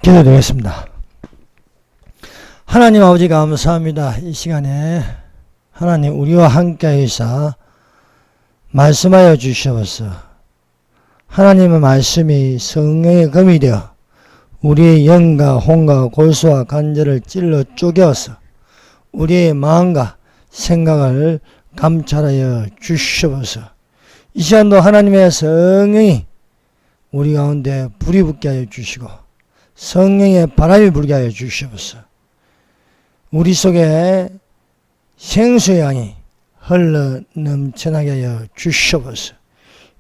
기도드리겠습니다. 하나님 아버지 감사합니다. 이 시간에 하나님 우리와 함께하사 말씀하여 주시옵소서. 하나님의 말씀이 성령의 검이 되어 우리의 영과 혼과 골수와 관절을 찔러 쪼개어서 우리의 마음과 생각을 감찰하여 주시옵소서. 이 시간도 하나님의 성령이 우리 가운데 불이 붙게 하여 주시고 성령의 바람이 불게 하여 주시옵소서. 우리 속에 생수의 양이 흘러 넘쳐나게 하여 주시옵소서.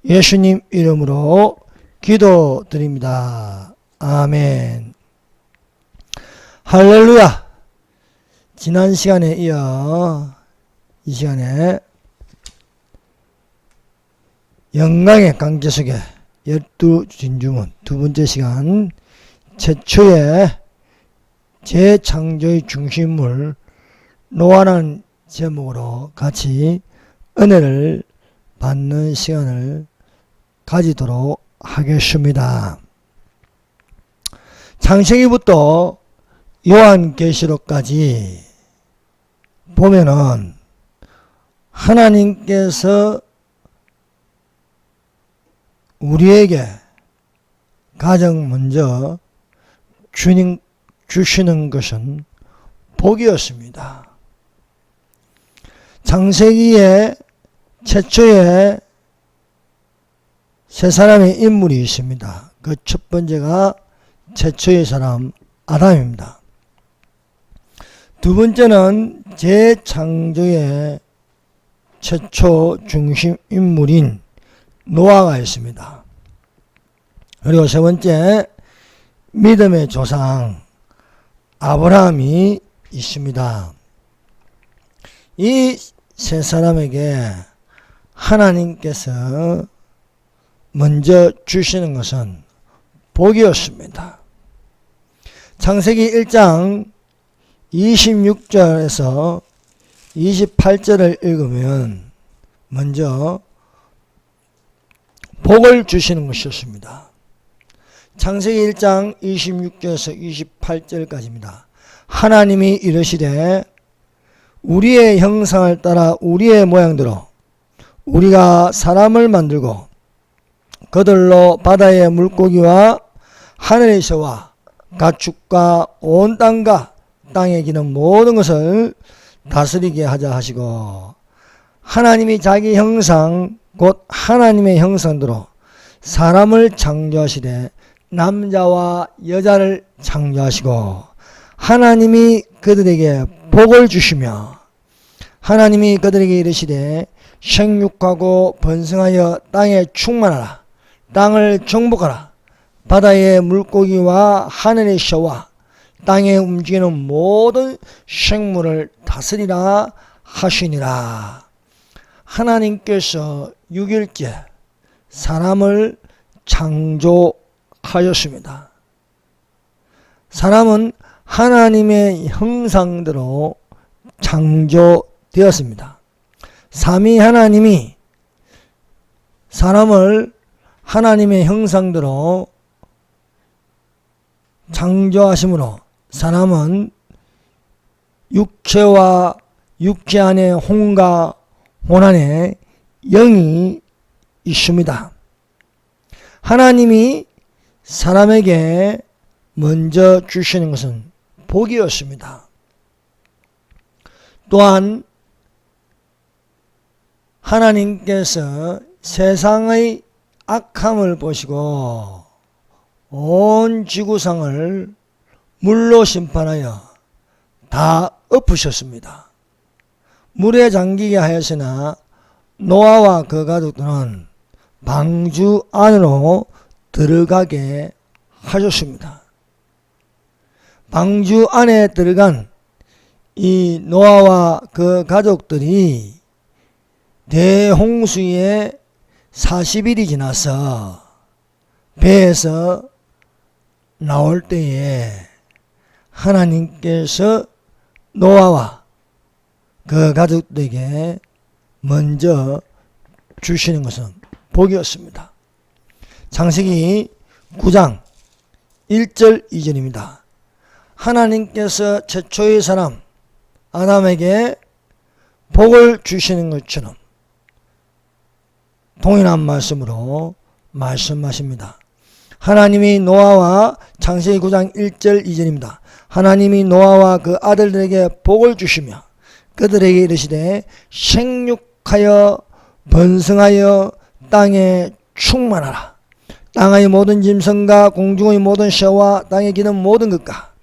예수님 이름으로 기도드립니다. 아멘. 할렐루야. 지난 시간에 이어 이 시간에 영광의 강제 속에 12진주문 두 번째 시간 최초의 재창조의 중심물 노아라는 제목으로 같이 은혜를 받는 시간을 가지도록 하겠습니다. 창세기부터 요한계시록까지 보면은 하나님께서 우리에게 가장 먼저 주시는 것은 복이었습니다. 창세기에 최초의 세 사람의 인물이 있습니다. 그 첫 번째가 최초의 사람 아담입니다. 두 번째는 재창조의 최초 중심 인물인 노아가 있습니다. 그리고 세 번째 믿음의 조상 아브라함이 있습니다. 이 세 사람에게 하나님께서 먼저 주시는 것은 복이었습니다. 창세기 1장 26절에서 28절을 읽으면 먼저 복을 주시는 것이었습니다. 창세기 1장 26절에서 28절까지입니다. 하나님이 이르시되 우리의 형상을 따라 우리의 모양대로 우리가 사람을 만들고 그들로 바다의 물고기와 하늘의 새와 가축과 온 땅과 땅에 기는 모든 것을 다스리게 하자 하시고 하나님이 자기 형상 곧 하나님의 형상대로 사람을 창조하시되 남자와 여자를 창조하시고 하나님이 그들에게 복을 주시며 하나님이 그들에게 이르시되 생육하고 번성하여 땅에 충만하라. 땅을 정복하라. 바다의 물고기와 하늘의 새와 땅에 움직이는 모든 생물을 다스리라 하시니라. 하나님께서 6일째 사람을 창조하였습니다. 사람은 하나님의 형상대로 창조되었습니다. 삼위 하나님이 사람을 하나님의 형상대로 창조하심으로 사람은 육체와 육체 안에 혼과 혼 안에 영이 있습니다. 하나님이 사람에게 먼저 주시는 것은 복이었습니다. 또한 하나님께서 세상의 악함을 보시고 온 지구상을 물로 심판하여 다 엎으셨습니다. 물에 잠기게 하였으나 노아와 그 가족들은 방주 안으로 들어가게 하셨습니다. 방주 안에 들어간 이 노아와 그 가족들이 대홍수에 40일이 지나서 배에서 나올 때에 하나님께서 노아와 그 가족들에게 먼저 주시는 것은 복이었습니다. 창세기 9장 1절 2절입니다. 하나님께서 최초의 사람 아담에게 복을 주시는 것처럼 동일한 말씀으로 말씀하십니다. 하나님이 노아와 창세기 9장 1절 2절입니다. 하나님이 노아와 그 아들들에게 복을 주시며 그들에게 이르시되 생육하여 번성하여 땅에 충만하라. 땅의 모든 짐승과 공중의 모든 새와 땅에 기는 모든 것과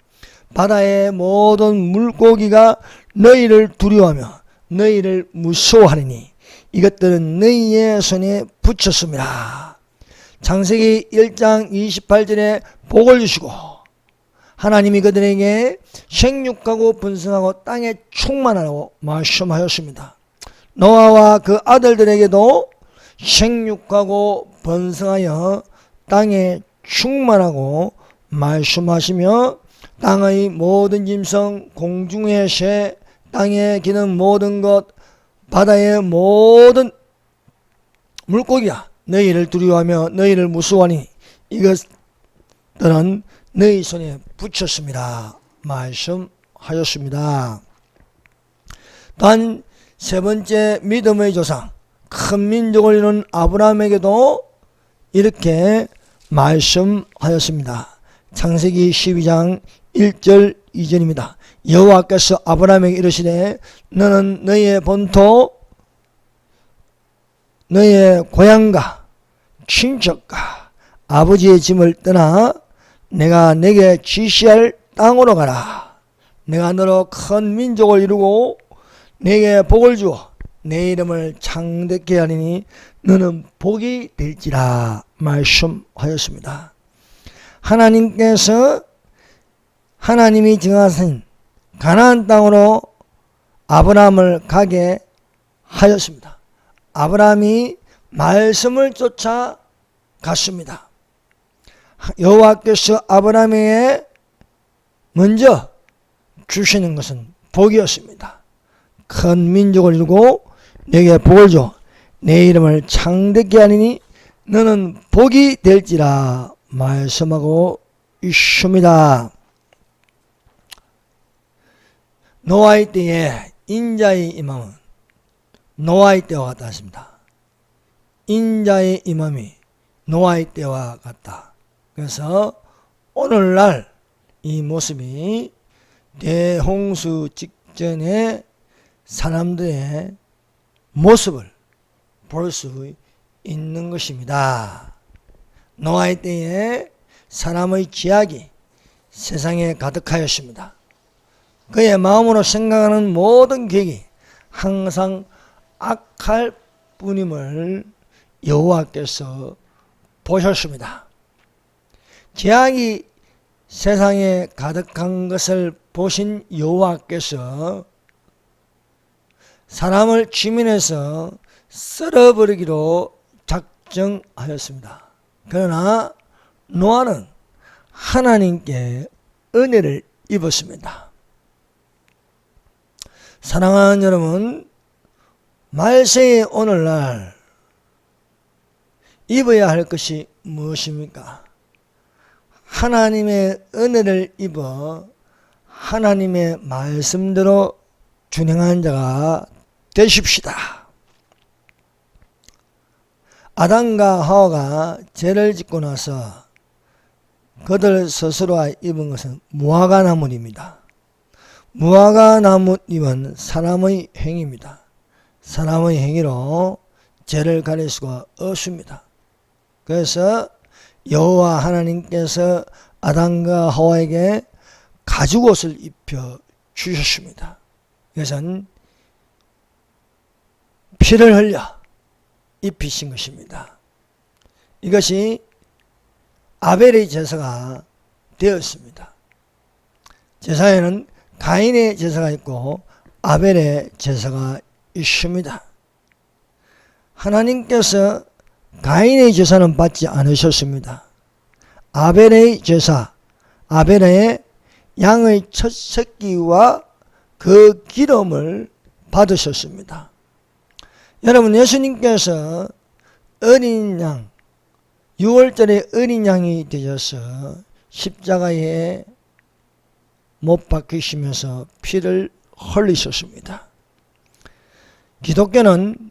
바다의 모든 물고기가 너희를 두려워하며 너희를 무서워하리니 이것들은 너희의 손에 붙였습니다. 창세기 1장 28절에 복을 주시고 하나님이 그들에게 생육하고 번성하고 땅에 충만하라고 말씀하였습니다. 노아와 그 아들들에게도 생육하고 번성하여 땅에 충만하고 말씀하시며 땅의 모든 짐승, 공중의 새, 땅에 기는 모든 것, 바다의 모든 물고기야 너희를 두려워하며 너희를 무서워하니 이것들은 너희 손에 붙였습니다. 말씀하였습니다. 단 세 번째 믿음의 조상 큰 민족을 이룬 아브라함에게도 이렇게 말씀하였습니다. 창세기 12장 1절 2절입니다. 여호와께서 아브라함에게 이르시되 너는 너희의 본토 너희의 고향과 친척과 아버지의 짐을 떠나 내가 내게 지시할 땅으로 가라. 내가 너로 큰 민족을 이루고 내게 복을 주어 내 이름을 창대케 하리니 너는 복이 될지라 말씀하였습니다. 하나님께서 하나님이 정하신 가나안 땅으로 아브라함을 가게 하였습니다. 아브라함이 말씀을 쫓아 갔습니다. 여호와께서 아브라함에게 먼저 주시는 것은 복이었습니다. 큰 민족을 이루고 내게 복을 줘 내 이름을 창대케 하리니 너는 복이 될지라 말씀하고 있습니다. 노아의 때에 인자의 임함은 노아의 때와 같다 했습니다. 인자의 임함이 노아의 때와 같다. 그래서 오늘날 이 모습이 대홍수 직전의 사람들의 모습을 볼 수 있는 것입니다. 노아의 때에 사람의 죄악이 세상에 가득하였습니다. 그의 마음으로 생각하는 모든 계획이 항상 악할 뿐임을 여호와께서 보셨습니다. 죄악이 세상에 가득한 것을 보신 여호와께서 사람을 지면에서 썰어버리기로 작정하였습니다. 그러나 노아는 하나님께 은혜를 입었습니다. 사랑하는 여러분, 말세의 오늘날 입어야 할 것이 무엇입니까? 하나님의 은혜를 입어 하나님의 말씀대로 준행하는 자가 되십시다. 아담과 하와가 죄를 짓고 나서 그들 스스로가 입은 것은 무화과 나뭇잎입니다. 무화과 나뭇잎은 사람의 행위입니다. 사람의 행위로 죄를 가릴 수가 없습니다. 그래서 여호와 하나님께서 아담과 하와에게 가죽옷을 입혀 주셨습니다. 이것은 피를 흘려 입히신 것입니다. 이것이 아벨의 제사가 되었습니다. 제사에는 가인의 제사가 있고 아벨의 제사가 있습니다. 하나님께서 가인의 제사는 받지 않으셨습니다. 아벨의 제사, 아벨의 양의 첫 새끼와 그 기름을 받으셨습니다. 여러분, 예수님께서 어린 양, 6월절에 어린 양이 되셔서 십자가에 못 박히시면서 피를 흘리셨습니다. 기독교는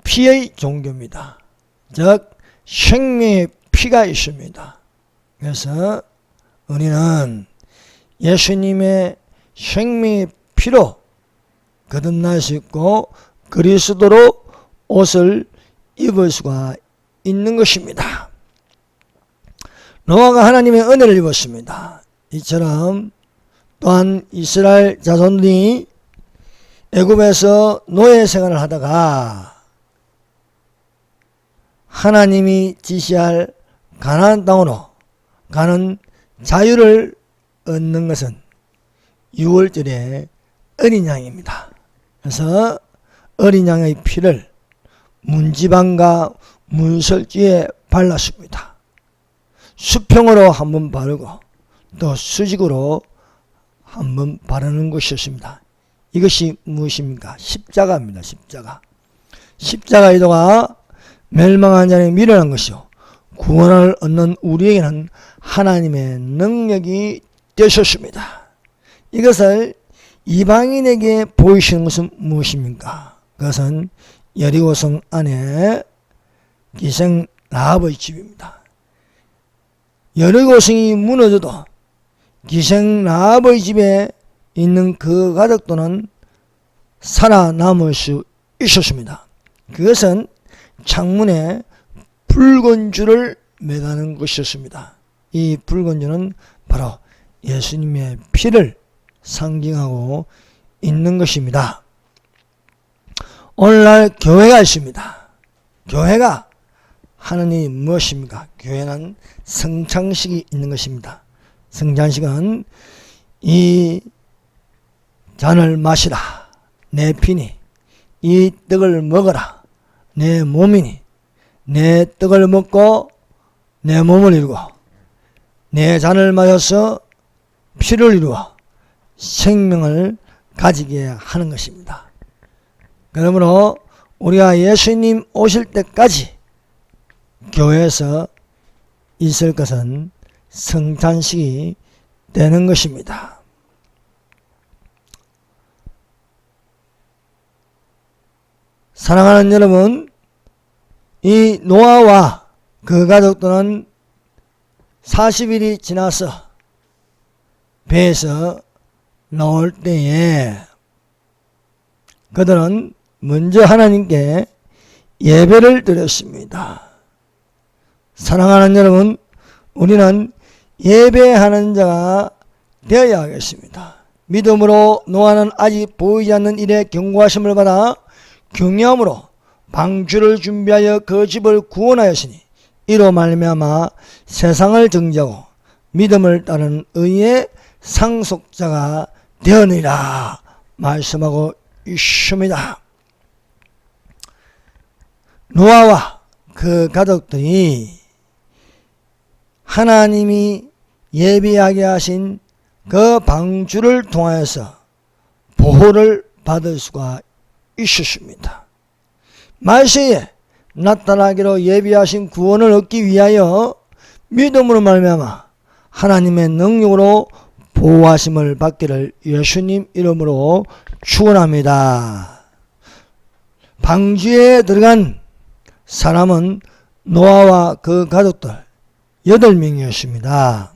피의 종교입니다. 즉 생명의 피가 있습니다. 그래서 우리는 예수님의 생명의 피로 거듭날 수 있고 그리스도로 옷을 입을 수가 있는 것입니다. 노아가 하나님의 은혜를 입었습니다. 이처럼 또한 이스라엘 자손들이 애굽에서 노예 생활을 하다가 하나님이 지시할 가나안 땅으로 가는 자유를 얻는 것은 6월절의 어린 양입니다. 그래서 어린 양의 피를 문지방과 문설주에 발랐습니다. 수평으로 한번 바르고 또 수직으로 한번 바르는 것이었습니다. 이것이 무엇입니까? 십자가입니다. 십자가. 십자가의 도가 멸망한 자를 밀어낸 것이요 구원을 얻는 우리에게는 하나님의 능력이 되셨습니다. 이것을 이방인에게 보이시는 것은 무엇입니까? 그것은 여리고성 안에 기생 라합의 집입니다. 여리고성이 무너져도 기생 라합의 집에 있는 그 가족들은 살아남을 수 있었습니다. 그것은 창문에 붉은 줄을 매다는 것이었습니다. 이 붉은 줄은 바로 예수님의 피를 상징하고 있는 것입니다. 오늘날 교회가 있습니다. 교회가 하는 일이 무엇입니까? 교회는 성찬식이 있는 것입니다. 성찬식은 이 잔을 마시라 내 피니 이 떡을 먹어라 내 몸이니 내 떡을 먹고 내 몸을 이루고 내 잔을 마셔서 피를 이루어 생명을 가지게 하는 것입니다. 그러므로 우리가 예수님 오실 때까지 교회에서 있을 것은 성찬식이 되는 것입니다. 사랑하는 여러분, 이 노아와 그 가족들은 40일이 지나서 배에서 나올 때에 그들은 먼저 하나님께 예배를 드렸습니다. 사랑하는 여러분, 우리는 예배하는 자가 되어야 하겠습니다. 믿음으로 노아는 아직 보이지 않는 일에 경고하심을 받아 경외함으로 방주를 준비하여 그 집을 구원하였으니 이로 말미암아 세상을 정죄하고 믿음을 따르는 의의 상속자가 되었느니라 말씀하고 있습니다. 노아와 그 가족들이 하나님이 예비하게 하신 그 방주를 통하여서 보호를 받을 수가 있었습니다. 말세에 나타나기로 예비하신 구원을 얻기 위하여 믿음으로 말미암아 하나님의 능력으로 보호하심을 받기를 예수님 이름으로 축원합니다. 방주에 들어간 사람은 노아와 그 가족들 8명이었습니다.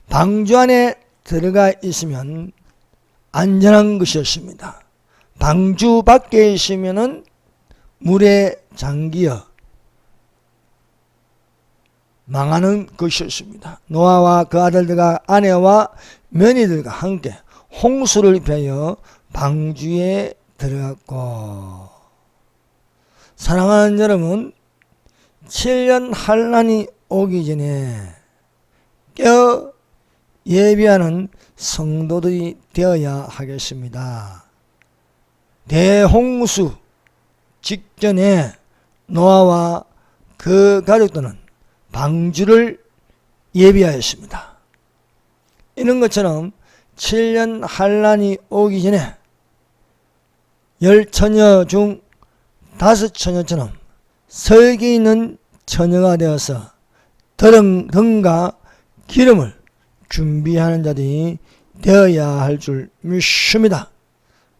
방주 안에 들어가 있으면 안전한 것이었습니다. 방주 밖에 있으면 물에 잠기어 망하는 것이었습니다. 노아와 그 아들들과 아내와 며느리들과 함께 홍수를 피하여 방주에 들어갔고, 사랑하는 여러분, 7년 환난이 오기 전에 깨어 예비하는 성도들이 되어야 하겠습니다. 대홍수 직전에 노아와 그 가족들은 방주를 예비하였습니다. 이런 것처럼 7년 환난이 오기 전에 10처녀 중 5처녀처럼 설기 있는 처녀가 되어서 등과 기름을 준비하는 자들이 되어야 할 줄 믿습니다.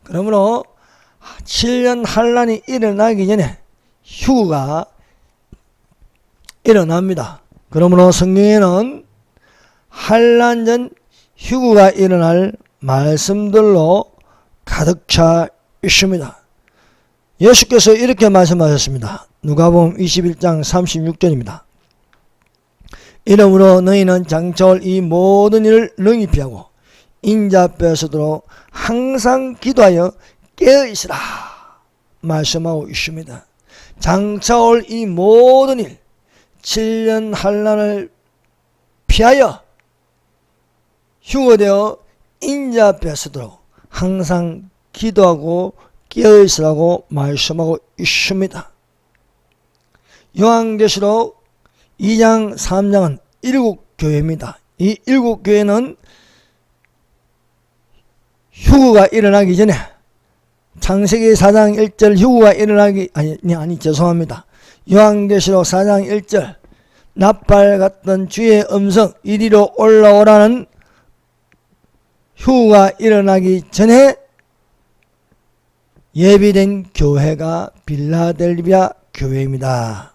그러므로 7년 환란이 일어나기 전에 휴거가 일어납니다. 그러므로 성경에는 환란 전 휴거가 일어날 말씀들로 가득 차 있습니다. 예수께서 이렇게 말씀하셨습니다. 누가복음 21장 36절입니다. 이러므로 너희는 장차 올 이 모든 일을 능히 피하고 인자 앞에서도 항상 기도하여 깨어있으라 말씀하고 있습니다. 장차 올 이 모든 일 7년 환란을 피하여 휴거되어 인자 앞에서도 항상 기도하고 깨어있으라고 말씀하고 있습니다. 요한계시록 2장 3장은 7교회입니다. 이 7교회는 휴거가 일어나기 전에 창세기 4장 1절 휴거가 일어나기 죄송합니다. 요한계시록 4장 1절 나팔 같던 주의 음성 이리로 올라오라는 휴거가 일어나기 전에 예비된 교회가 빌라델비아 교회입니다.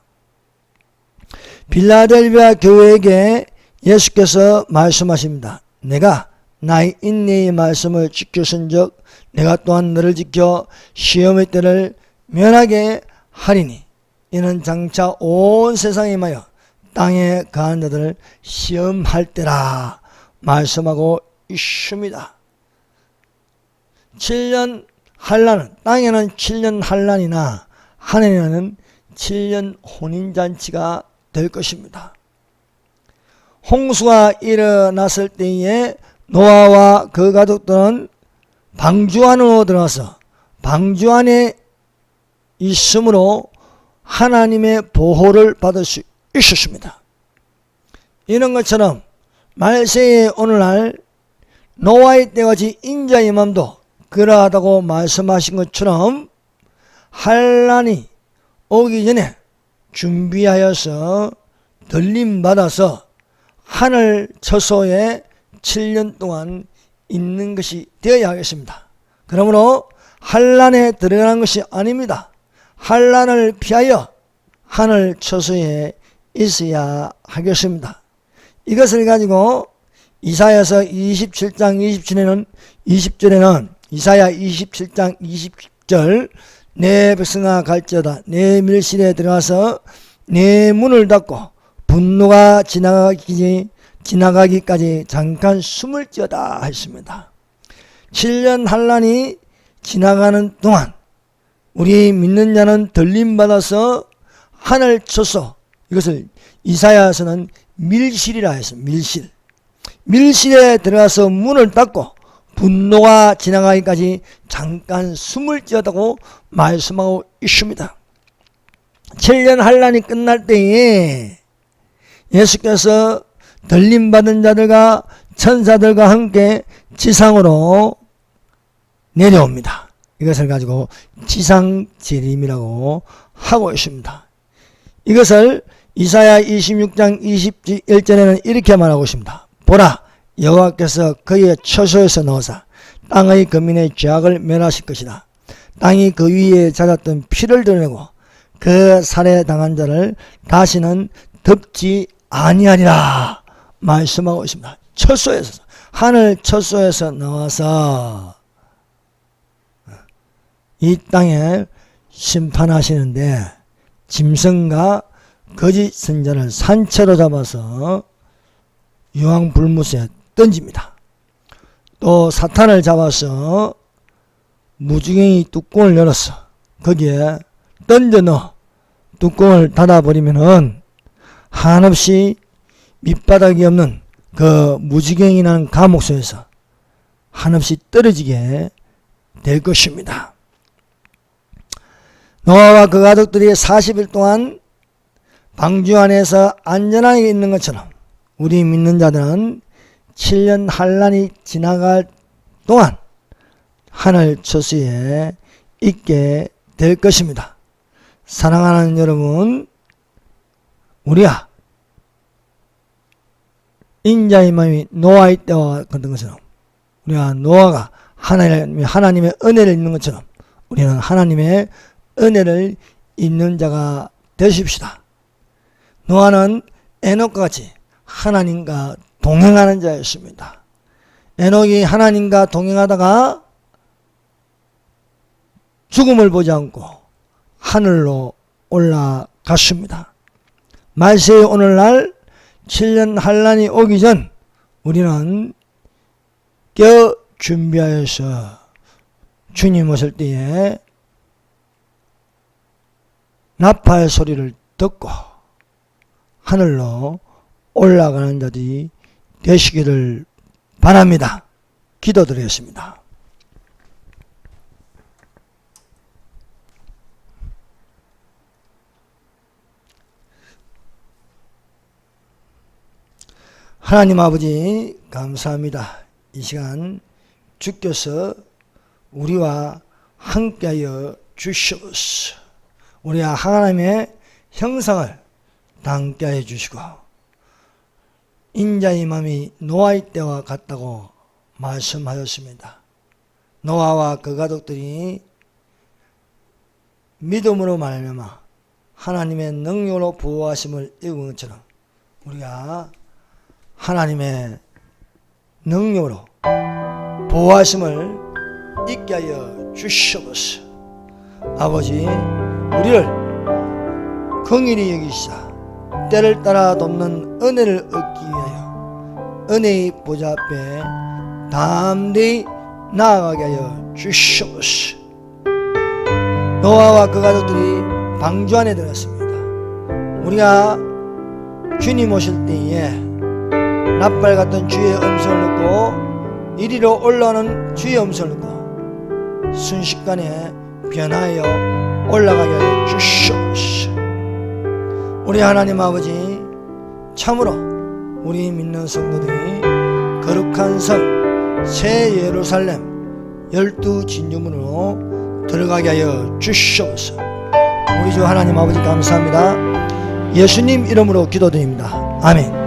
빌라델비아 교회에게 예수께서 말씀하십니다. 내가 나의 인내의 말씀을 지켰은즉 내가 또한 너를 지켜 시험의 때를 면하게 하리니 이는 장차 온 세상에 임하여 땅에 거한 자들을 시험할 때라 말씀하고 있습니다. 7년 환란은 땅에는 7년 환란이나 하늘에는 7년 혼인잔치가 될 것입니다. 홍수가 일어났을 때에 노아와 그 가족들은 방주 안으로 들어가서 방주 안에 있으므로 하나님의 보호를 받을 수 있었습니다. 이런 것처럼 말세의 오늘날 노아의 때같이 인자의 마음도 그러하다고 말씀하신 것처럼 환란이 오기 전에 준비하여서 들림받아서 하늘 처소에 7년 동안 있는 것이 되어야 하겠습니다. 그러므로 환란에 들어가는 것이 아닙니다. 환란을 피하여 하늘 처소에 있어야 하겠습니다. 이것을 가지고 이사야서 27장 20절에는 이사야 27장 20절 내 백성아 갈지어다 내 밀실에 들어가서 내 문을 닫고 분노가 지나가기까지 잠깐 숨을 지어다 했습니다. 7년 환란이 지나가는 동안 우리 믿는 자는 들림받아서 하늘 처소 이것을 이사야서는 밀실이라 했습니다. 밀실에 들어가서 문을 닫고 분노가 지나가기까지 잠깐 숨을 지었다고 말씀하고 있습니다. 7년 환란이 끝날 때에 예수께서 들림받은 자들과 천사들과 함께 지상으로 내려옵니다. 이것을 가지고 지상재림이라고 하고 있습니다. 이것을 이사야 26장 21절에는 이렇게 말하고 있습니다. 보라 여호와께서 그의 처소에서 넣으사 땅의 거민의 죄악을 멸하실 것이다. 땅이 그 위에 잦았던 피를 드러내고 그 살해당한 자를 다시는 덮지 아니하리라 말씀하고 있습니다. 처소에서 하늘 처소에서 나와서 이 땅에 심판하시는데 짐승과 거짓 선자를 산채로 잡아서 유황불못에 던집니다. 또 사탄을 잡아서 무지개의 뚜껑을 열어서 거기에 던져 넣어 뚜껑을 닫아버리면은 한없이 밑바닥이 없는 그 무지개이라는 감옥소에서 한없이 떨어지게 될 것입니다. 노아와 그 가족들이 40일 동안 방주 안에서 안전하게 있는 것처럼 우리 믿는 자들은 7년 환란이 지나갈 동안 하늘 처소에 있게 될 것입니다. 사랑하는 여러분, 우리가 인자의 마음이 노아의 때와 같은 것처럼 우리가 노아가 하나님의 은혜를 입는 것처럼 우리는 하나님의 은혜를 입는 자가 되십시다. 노아는 에녹과 같이 하나님과 동행하는 자였습니다. 에녹이 하나님과 동행하다가 죽음을 보지 않고 하늘로 올라갔습니다. 말세의 오늘날 7년 환란이 오기 전 우리는 깨어 준비하여서 주님 오실 때에 나팔 소리를 듣고 하늘로 올라가는 자들이 되시기를 바랍니다. 기도드리겠습니다. 하나님 아버지 감사합니다. 이 시간 주께서 우리와 함께하여 주시옵소서. 우리가 하나님의 형상을 닮게 해 주시고 인자의 마음이 노아의 때와 같다고 말씀하였습니다. 노아와 그 가족들이 믿음으로 말미암아 하나님의 능력으로 보호하심을 입은 것처럼 우리가 하나님의 능력으로 보호하심을 잊게 하여 주시옵소서. 아버지, 우리를 긍휼히 여기시사 때를 따라 돕는 은혜를 얻기 위하여 은혜의 보좌 앞에 담대히 나아가게 하여 주시옵소서. 노아와 그 가족들이 방주 안에 들어갔습니다. 우리가 주님 오실 때에 낫발 같은 주의 음성을 듣고 이리로 올라오는 주의 음성을 듣고 순식간에 변하여 올라가게 하여 주시옵소서. 우리 하나님 아버지, 참으로 우리 믿는 성도들이 거룩한 성 새 예루살렘 12진주문으로 들어가게 하여 주시옵소서. 우리 주 하나님 아버지 감사합니다. 예수님 이름으로 기도드립니다. 아멘.